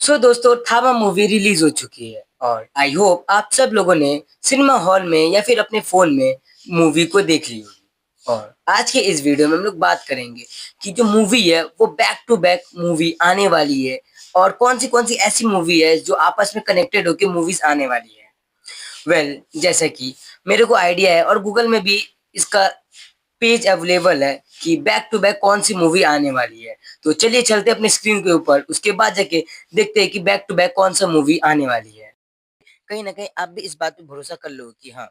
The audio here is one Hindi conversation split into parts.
दोस्तों थामा मूवी रिलीज हो चुकी है और आई होप आप सब लोगों ने सिनेमा हॉल में या फिर अपने फोन में मूवी को देख ली होगी। और आज के इस वीडियो में हम लोग बात करेंगे कि जो मूवी है वो बैक टू बैक मूवी आने वाली है और कौन सी ऐसी मूवी है जो आपस में कनेक्टेड होकर मूवीज आने वाली है। जैसा कि मेरे को आइडिया है और गूगल में भी इसका पेज अवेलेबल है कि बैक टू बैक कौन सी मूवी आने वाली है। तो चलिए चलते हैं अपने स्क्रीन के ऊपर, उसके बाद जाके देखते हैं कि बैक टू बैक कौन सा मूवी आने वाली है। कहीं ना कहीं आप भी इस बात पे भरोसा कर लो कि हाँ,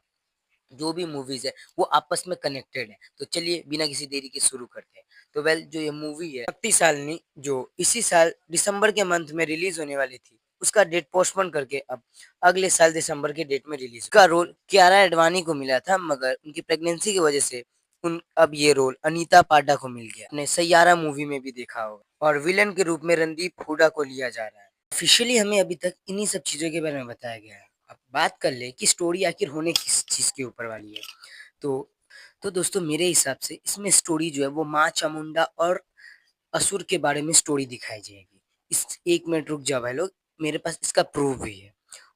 जो भी मूवीज है वो आपस में कनेक्टेड है। तो चलिए बिना किसी देरी के शुरू करते हैं। तो जो ये मूवी है शक्ति सालनी, जो इसी साल दिसंबर के मंथ में रिलीज होने वाली थी, उसका डेट पोस्टपोन करके अब अगले साल दिसंबर के डेट में रिलीज। का रोल कियारा एडवाणी को मिला था, मगर उनकी प्रेगनेंसी की वजह से उन अब ये रोल अनीता पांडा को मिल गया। आपने सैयारा मूवी में भी देखा होगा और विलन के रूप में रणदीप हुडा को लिया जा रहा है। ऑफिशियली हमें अभी तक इन्हीं सब चीजों के बारे में बताया गया है। अब बात कर ले कि स्टोरी आखिर होने किस चीज के ऊपर वाली है। तो दोस्तों मेरे हिसाब से इसमें स्टोरी जो है वो माँ चामुंडा और असुर के बारे में स्टोरी दिखाई जाएगी। इस एक मिनट रुक जाओ भाई लोग, मेरे पास इसका प्रूफ भी है।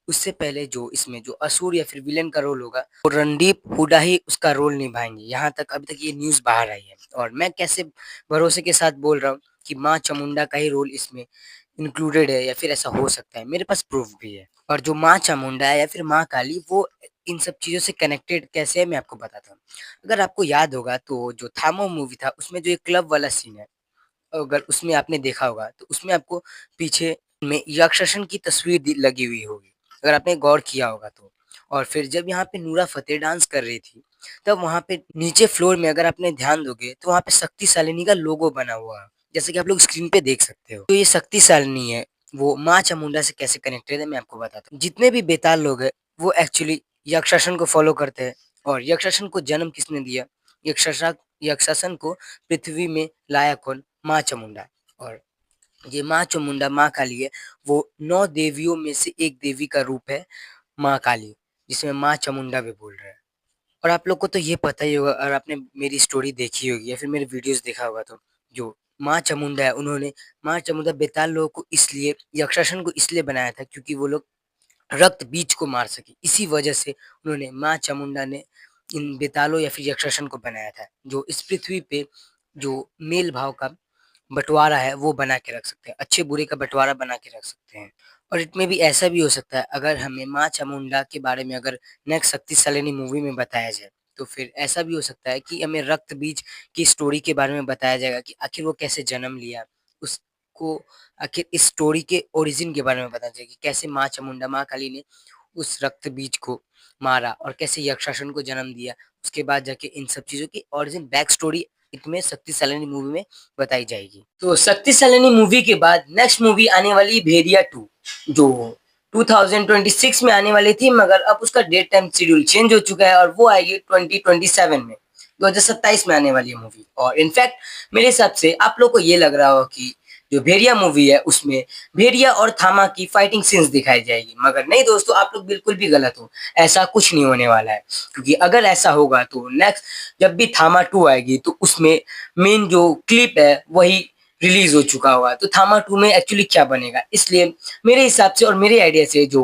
उससे पहले जो इसमें जो असुर या फिर विलेन का रोल होगा वो रणदीप हुडा ही उसका रोल निभाएंगे। यहाँ तक अभी तक ये न्यूज बाहर आई है और मैं कैसे भरोसे के साथ बोल रहा हूँ कि माँ चामुंडा का ही रोल इसमें इंक्लूडेड है या फिर ऐसा हो सकता है। मेरे पास प्रूफ भी है। और जो माँ चामुंडा है या फिर माँ काली, वो इन सब चीजों से कनेक्टेड कैसे है मैं आपको बताता हूँ। अगर आपको याद होगा तो जो थामो मूवी था उसमें जो एक क्लब वाला सीन है, अगर उसमें आपने देखा होगा तो उसमें आपको पीछे में यक्षासन की तस्वीर लगी हुई होगी, अगर आपने गौर किया होगा तो। और फिर जब यहाँ पे नूरा फतेह डांस कर रही थी, तब वहाँ पे नीचे फ्लोर में अगर आपने ध्यान दोगे तो वहाँ पे शक्ति सालिनी का लोगो बना हुआ है, जैसे कि आप लोग स्क्रीन पे देख सकते हो। तो ये शक्ति सालिनी है, वो माँ चामुंडा से कैसे कनेक्टेड है मैं आपको बताता हूँ। जितने भी बेताल लोग हैं वो एक्चुअली यक्षासन को फॉलो करते हैं। और यक्षासन को जन्म किसने दिया? यक्षासन यक्षासन को पृथ्वी में लाया कौन? माँ चामुंडा। और ये माँ चामुंडा माँ काली है, वो 9 देवियों में से एक देवी का रूप है माँ काली, जिसमें माँ चामुंडा भी बोल रहे हैं। और आप लोग को तो ये पता ही होगा, और आपने मेरी स्टोरी देखी होगी या फिर मेरे वीडियोस देखा होगा, तो जो माँ चामुंडा है उन्होंने माँ चामुंडा बेताल लोगों को इसलिए, यक्षासन को इसलिए बनाया था क्योंकि वो लोग रक्त बीज को मार सके। इसी वजह से उन्होंने माँ चामुंडा ने इन बेतालों या फिर यक्षासन को बनाया था, जो इस पृथ्वी पे जो मेल भाव का बंटवारा है वो बना के रख सकते हैं, अच्छे बुरे का बंटवारा बना के रख सकते हैं। और इसमें भी ऐसा भी हो सकता है, अगर हमें माँ चामुंडा के बारे में अगर नेक्स्ट शक्ति सलेनी मूवी में बताया जाए, तो फिर ऐसा भी हो सकता है कि हमें रक्त बीज की स्टोरी के बारे में बताया जाएगा कि आखिर वो कैसे जन्म लिया, उसको आखिर इस स्टोरी के ओरिजिन के बारे में बताया जाएगा कि कैसे माँ चामुंडा माँ काली ने उस रक्त बीज को मारा और कैसे यक्षासन को जन्म दिया। उसके बाद जाके इन सब चीजों की ओरिजिन बैक स्टोरी इसमें शक्ति सैलानी मूवी में बताई जाएगी। तो शक्ति सैलानी मूवी के बाद नेक्स्ट मूवी आने वाली भेड़िया 2, जो 2026 में आने वाली थी, मगर अब उसका डेट टाइम शेड्यूल चेंज हो चुका है और वो आएगी 2027 में, 2027 में आने वाली है मूवी। और इनफैक्ट मेरे हिसाब से आप लोग को ये लग रहा हो कि जो भेड़िया मूवी है उसमें भेड़िया और थामा की फाइटिंग सीन्स दिखाई जाएगी, मगर नहीं दोस्तों, आप लोग बिल्कुल भी गलत हो। ऐसा कुछ नहीं होने वाला है, क्योंकि अगर ऐसा होगा तो नेक्स्ट जब भी थामा 2 आएगी तो उसमें मेन जो क्लिप है वही रिलीज हो चुका होगा। तो थामा 2 में एक्चुअली क्या बनेगा, इसलिए मेरे हिसाब से और मेरे आइडिया से जो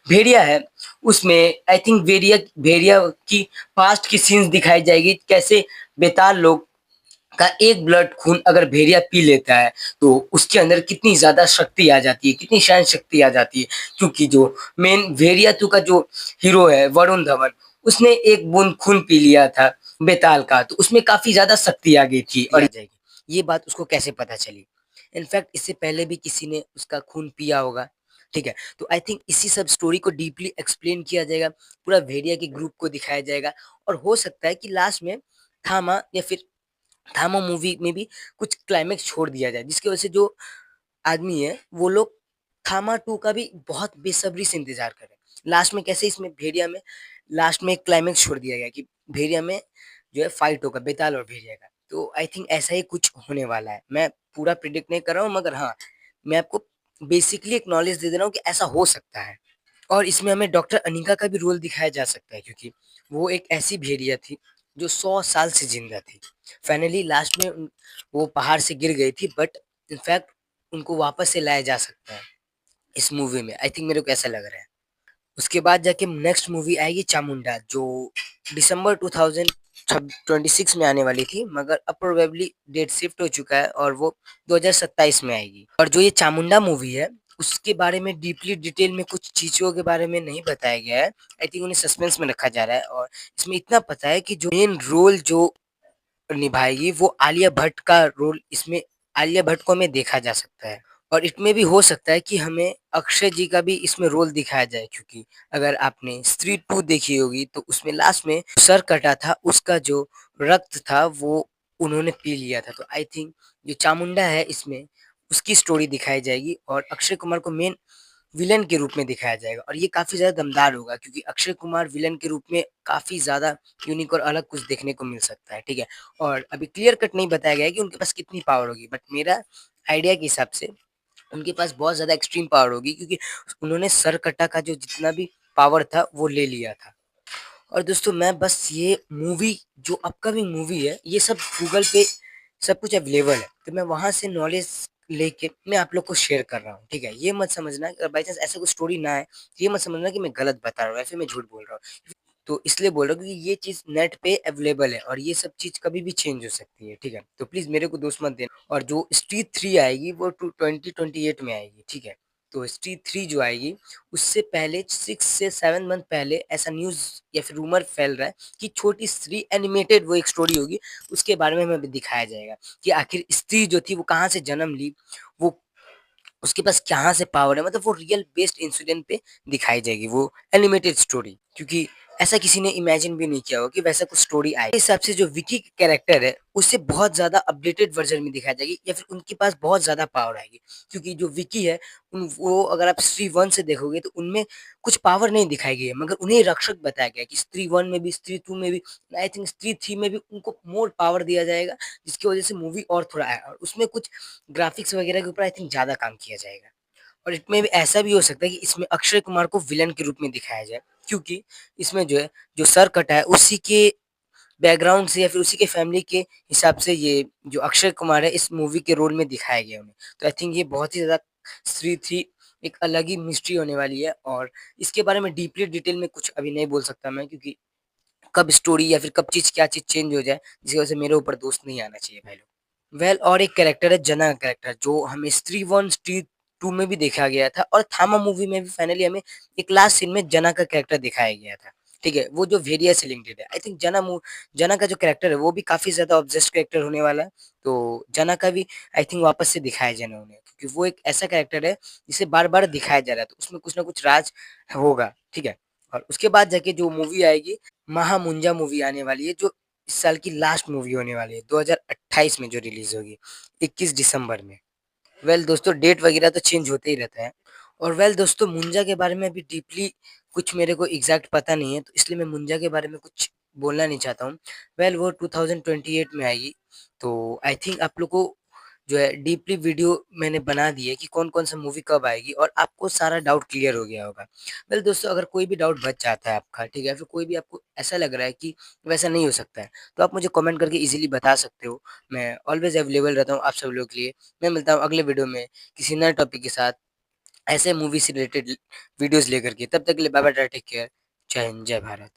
भेड़िया है उसमें आई थिंक भेड़िया भेड़िया की पास्ट की सीन्स दिखाई जाएगी, कैसे बेताल लोग का एक ब्लड खून अगर भेड़िया पी लेता है तो उसके अंदर कितनी ज्यादा शक्ति आ जाती है, कितनी शायद शक्ति आ जाती है। क्योंकि जो मेन भेड़िया 2 का जो हीरो है वरुण धवन, उसने एक बूंद खून पी लिया था बेताल का, तो उसमें काफी ज्यादा शक्ति आ गई थी। और आ जाएगी, ये बात उसको कैसे पता चली? इनफैक्ट इससे पहले भी किसी ने उसका खून पिया होगा। ठीक है, तो आई थिंक इसी सब स्टोरी को डीपली एक्सप्लेन किया जाएगा, पूरा भेड़िया के ग्रुप को दिखाया जाएगा। और हो सकता है कि लास्ट में थामा या फिर थामो मूवी में भी कुछ क्लाइमेक्स छोड़ दिया जाए, जिसकी वजह से जो आदमी है वो लोग थामा 2 का भी बहुत बेसब्री से इंतजार कर रहे हैं। लास्ट में कैसे इसमें भेड़िया में लास्ट में एक क्लाइमेक्स छोड़ दिया गया कि भेड़िया में जो है फाइट होगा बेताल और भेड़िया का। तो आई थिंक ऐसा ही कुछ होने वाला है। मैं पूरा प्रिडिक्ट नहीं कर रहा हूँ, मगर हाँ, मैं आपको बेसिकली एक नॉलेज दे दे रहा हूँ कि ऐसा हो सकता है। और इसमें हमें डॉक्टर अनिका का भी रोल दिखाया जा सकता है, क्योंकि वो एक ऐसी भेड़िया थी जो 100 साल से जिंदा थी। फाइनली लास्ट में वो पहाड़ से गिर गई थी, बट इनफैक्ट उनको वापस से लाया जा सकता है। इस मूवी में, आई थिंक मेरे को ऐसा लग रहा है। उसके बाद जाके नेक्स्ट मूवी आएगी चामुंडा, जो दिसंबर 2026 में आने वाली थी, मगर अब प्रोबेबली डेट शिफ्ट हो चुका है और वो 2027 में आएगी। और जो ये चामुंडा मूवी है, उसके बारे में डीपली डिटेल में कुछ चीजों के बारे में नहीं बताया गया है। आई थिंक उन्हें सस्पेंस में रखा जा रहा है, और इसमें इतना पता है कि जो मेन रोल जो निभाएगी वो आलिया भट्ट का रोल इसमें, आलिया भट्ट को हमें देखा जा सकता है। और इसमें भी हो सकता है कि हमें अक्षय जी का भी इसमें रोल दिखाया जाए, क्योंकि अगर आपने स्त्री 2 देखी होगी तो उसमें लास्ट में सर कटा था, उसका जो रक्त था वो उन्होंने पी लिया था। तो आई थिंक जो चामुंडा है इसमें उसकी स्टोरी दिखाई जाएगी और अक्षय कुमार को मेन विलन के रूप में दिखाया जाएगा, और ये काफी ज्यादा दमदार होगा, क्योंकि अक्षय कुमार विलन के रूप में काफी ज्यादा यूनिक और अलग कुछ देखने को मिल सकता है। ठीक है, और अभी क्लियर कट नहीं बताया गया है कि उनके पास कितनी पावर होगी, बट मेरा आइडिया के हिसाब से उनके पास बहुत ज्यादा एक्सट्रीम पावर होगी, क्योंकि उन्होंने सरकटा का जो जितना भी पावर था वो ले लिया था। और दोस्तों मैं बस ये मूवी, जो अपकमिंग मूवी है, ये सब गूगल पे सब कुछ अवेलेबल है, तो मैं वहां से नॉलेज लेके मैं आप लोग को शेयर कर रहा हूँ। ठीक है, ये मत समझना अगर बाई चांस ऐसा कुछ स्टोरी ना है, तो ये मत समझना कि मैं गलत बता रहा हूँ या फिर मैं झूठ बोल रहा हूँ। तो इसलिए बोल रहा हूँ क्योंकि ये चीज नेट पे अवेलेबल है और ये सब चीज कभी भी चेंज हो सकती है। ठीक है, तो प्लीज मेरे को दोष मत देना। और जो स्ट्रीट 3 आएगी वो 2028 में आएगी। ठीक है, तो स्ट्रीट 3 जो आएगी उससे पहले 6 से 7 मंथ पहले ऐसा न्यूज या फिर रूमर फैल रहा है कि छोटी स्त्री एनिमेटेड वो एक स्टोरी होगी, उसके बारे में हमें दिखाया जाएगा कि आखिर स्त्री जो थी वो कहाँ से जन्म ली, वो उसके पास कहाँ से पावर है, मतलब वो रियल बेस्ड इंसिडेंट पे दिखाई जाएगी वो एनिमेटेड स्टोरी, क्योंकि ऐसा किसी ने इमेजिन भी नहीं किया होगा कि वैसा कुछ स्टोरी आए। इस हिसाब से जो विकी कैरेक्टर है उससे बहुत ज्यादा अपडेटेड वर्जन में दिखाई जाएगी, या फिर उनके पास बहुत ज्यादा पावर आएगी, क्योंकि जो विकी है वो अगर आप स्त्री 1 से देखोगे तो उनमें कुछ पावर नहीं दिखाई गई है, मगर उन्हें रक्षक बताया गया है कि स्त्री 1 में भी, स्त्री 2 में भी, आई थिंक स्त्री 3 में भी उनको मोर पावर दिया जाएगा, जिसकी वजह से मूवी और थोड़ा है, और उसमें कुछ ग्राफिक्स वगैरह के ऊपर आई थिंक ज्यादा काम किया जाएगा। और इसमें भी ऐसा भी हो सकता है कि इसमें अक्षय कुमार को विलन के रूप में दिखाया जाए, क्योंकि इसमें जो है जो सर कटा है उसी के बैकग्राउंड से या फिर उसी के फैमिली के हिसाब से ये जो अक्षय कुमार है इस मूवी के रोल में दिखाया गया उन्हें। तो आई थिंक ये बहुत ही ज्यादा स्त्री थी, एक अलग ही मिस्ट्री होने वाली है, और इसके बारे में डीपली डिटेल में कुछ अभी नहीं बोल सकता मैं, क्योंकि कब स्टोरी या फिर कब चीज क्या चीज चेंज हो जाए, जिसकी वजह से मेरे ऊपर दोस्त नहीं आना चाहिए भाई लोग। और एक कैरेक्टर है जना का कैरेक्टर, जो हमें स्त्री 1 स्त्री 2 में भी देखा गया था, और थामा मूवी में भी फाइनली हमें एक लास्ट सीन में जना का कैरेक्टर दिखाया गया था। ठीक है, वो जो वेरिया से लिंक्डेड है, आई थिंक जना का जो कैरेक्टर है वो भी काफी ज्यादा ऑब्जेक्ट कैरेक्टर होने वाला है। तो जना का भी आई थिंक वापस से दिखाया जाना उन्हें, क्योंकि वो एक ऐसा कैरेक्टर है जिसे बार बार दिखाया जा रहा है, तो उसमें कुछ ना कुछ राज होगा। ठीक है, और उसके बाद जाके जो मूवी आएगी, महामुंजा मूवी आने वाली है, जो इस साल की लास्ट मूवी होने वाली है, 2028 में जो रिलीज होगी 21 दिसंबर में। दोस्तों डेट वगैरह तो चेंज होते ही रहता है। और दोस्तों मुंजा के बारे में अभी डीपली कुछ मेरे को एग्जैक्ट पता नहीं है, तो इसलिए मैं मुंजा के बारे में कुछ बोलना नहीं चाहता हूँ। वो 2028 में आएगी, तो आई थिंक आप लोग को जो है डीपली वीडियो मैंने बना दी है कि कौन कौन सा मूवी कब आएगी, और आपको सारा डाउट क्लियर हो गया होगा। दोस्तों अगर कोई भी डाउट बच जाता है आपका, ठीक है, फिर कोई भी आपको ऐसा लग रहा है कि वैसा नहीं हो सकता है, तो आप मुझे कमेंट करके इजीली बता सकते हो। मैं ऑलवेज अवेलेबल रहता हूँ आप सब लोगों के लिए। मैं मिलता हूँ अगले वीडियो में किसी नए टॉपिक के साथ, ऐसे मूवी से रिलेटेड वीडियोस लेकर के। तब तक के लिए बाय बाय, टेक केयर, जय हिंद, जय भारत।